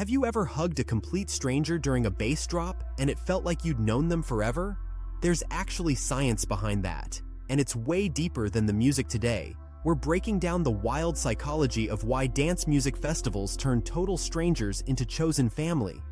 Have you ever hugged a complete stranger during a bass drop and it felt like you'd known them forever? There's actually science behind that, and it's way deeper than the music today. We're breaking down the wild psychology of why dance music festivals turn total strangers into chosen family.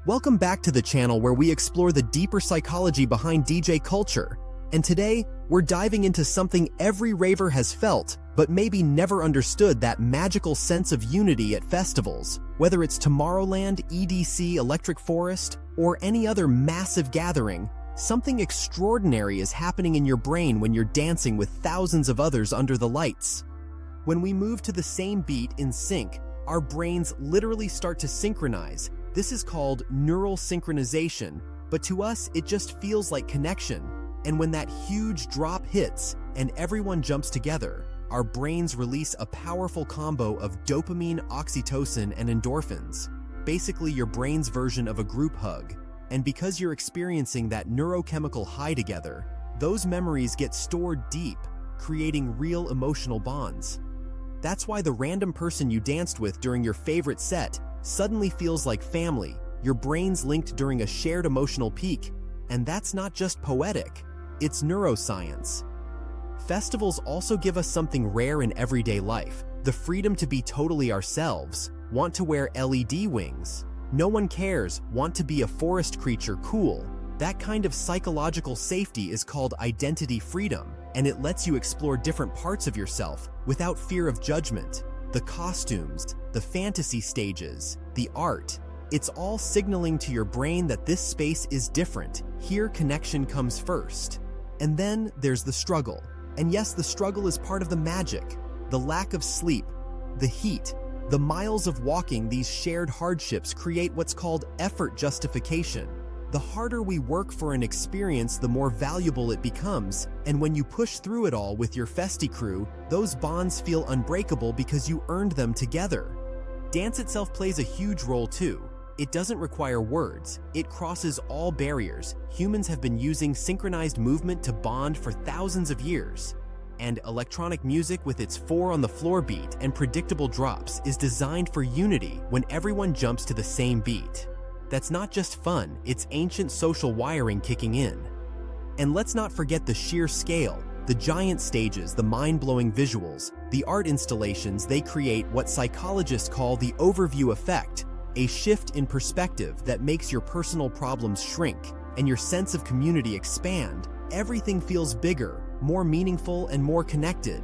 Welcome back to the channel where we explore the deeper psychology behind DJ culture. And today, we're diving into something every raver has felt, but maybe never understood: that magical sense of unity at festivals. Whether it's Tomorrowland, EDC, Electric Forest, or any other massive gathering, something extraordinary is happening in your brain when you're dancing with thousands of others under the lights. When we move to the same beat in sync, our brains literally start to synchronize. This is called neural synchronization, but to us, it just feels like connection. And when that huge drop hits and everyone jumps together, our brains release a powerful combo of dopamine, oxytocin, and endorphins. Basically, your brain's version of a group hug. And because you're experiencing that neurochemical high together, those memories get stored deep, creating real emotional bonds. That's why the random person you danced with during your favorite set suddenly feels like family. Your brain's linked during a shared emotional peak. And that's not just poetic, it's neuroscience. Festivals also give us something rare in everyday life: the freedom to be totally ourselves. Want to wear LED wings? No one cares. Want to be a forest creature? Cool. That kind of psychological safety is called identity freedom, and it lets you explore different parts of yourself without fear of judgment. The costumes, the fantasy stages, the art, it's all signaling to your brain that this space is different. Here, connection comes first. And then there's the struggle. And yes, the struggle is part of the magic. The lack of sleep, the heat, the miles of walking. These shared hardships create what's called effort justification. The harder we work for an experience, the more valuable it becomes. And when you push through it all with your festi crew, those bonds feel unbreakable because you earned them together. Dance itself plays a huge role too. It doesn't require words. It crosses all barriers. Humans have been using synchronized movement to bond for thousands of years. And electronic music, with its 4-on-the-floor beat and predictable drops, is designed for unity when everyone jumps to the same beat. That's not just fun, it's ancient social wiring kicking in. And let's not forget the sheer scale, the giant stages, the mind-blowing visuals, the art installations. They create what psychologists call the overview effect, a shift in perspective that makes your personal problems shrink and your sense of community expand. Everything feels bigger, more meaningful, and more connected.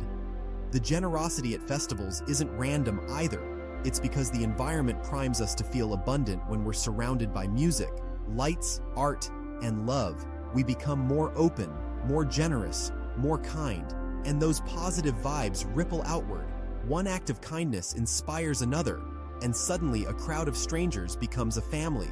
The generosity at festivals isn't random either. It's because the environment primes us to feel abundant. When we're surrounded by music, lights, art, and love, we become more open, more generous, more kind, and those positive vibes ripple outward. One act of kindness inspires another, and suddenly a crowd of strangers becomes a family.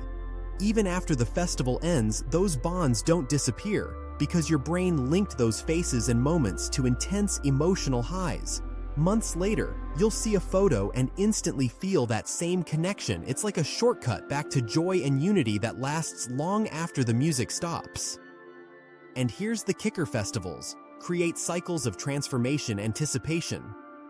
Even after the festival ends, those bonds don't disappear, because your brain linked those faces and moments to intense emotional highs. Months later, you'll see a photo and instantly feel that same connection. It's like a shortcut back to joy and unity that lasts long after the music stops. And here's the kicker: festivals create cycles of transformation, anticipation,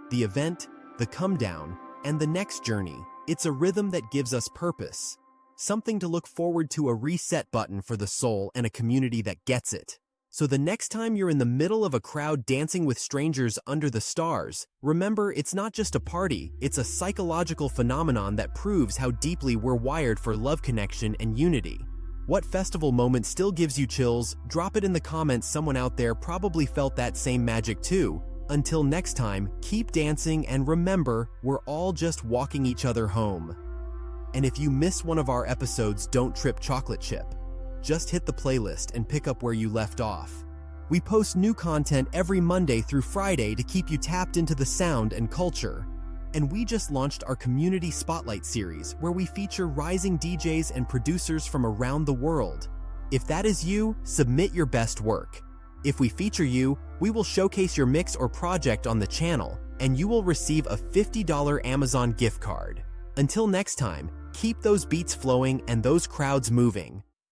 the event, the come down, and the next journey. It's a rhythm that gives us purpose, something to look forward to, a reset button for the soul, and a community that gets it. So the next time you're in the middle of a crowd dancing with strangers under the stars, remember, it's not just a party, it's a psychological phenomenon that proves how deeply we're wired for love, connection, and unity. What festival moment still gives you chills? Drop it in the comments. Someone out there probably felt that same magic too. Until next time, keep dancing, and remember, we're all just walking each other home. And if you miss one of our episodes, don't trip, chocolate chip. Just hit the playlist and pick up where you left off. We post new content every Monday through Friday to keep you tapped into the sound and culture. And we just launched our Community Spotlight series, where we feature rising DJs and producers from around the world. If that is you, submit your best work. If we feature you, we will showcase your mix or project on the channel, and you will receive a $50 Amazon gift card. Until next time, keep those beats flowing and those crowds moving.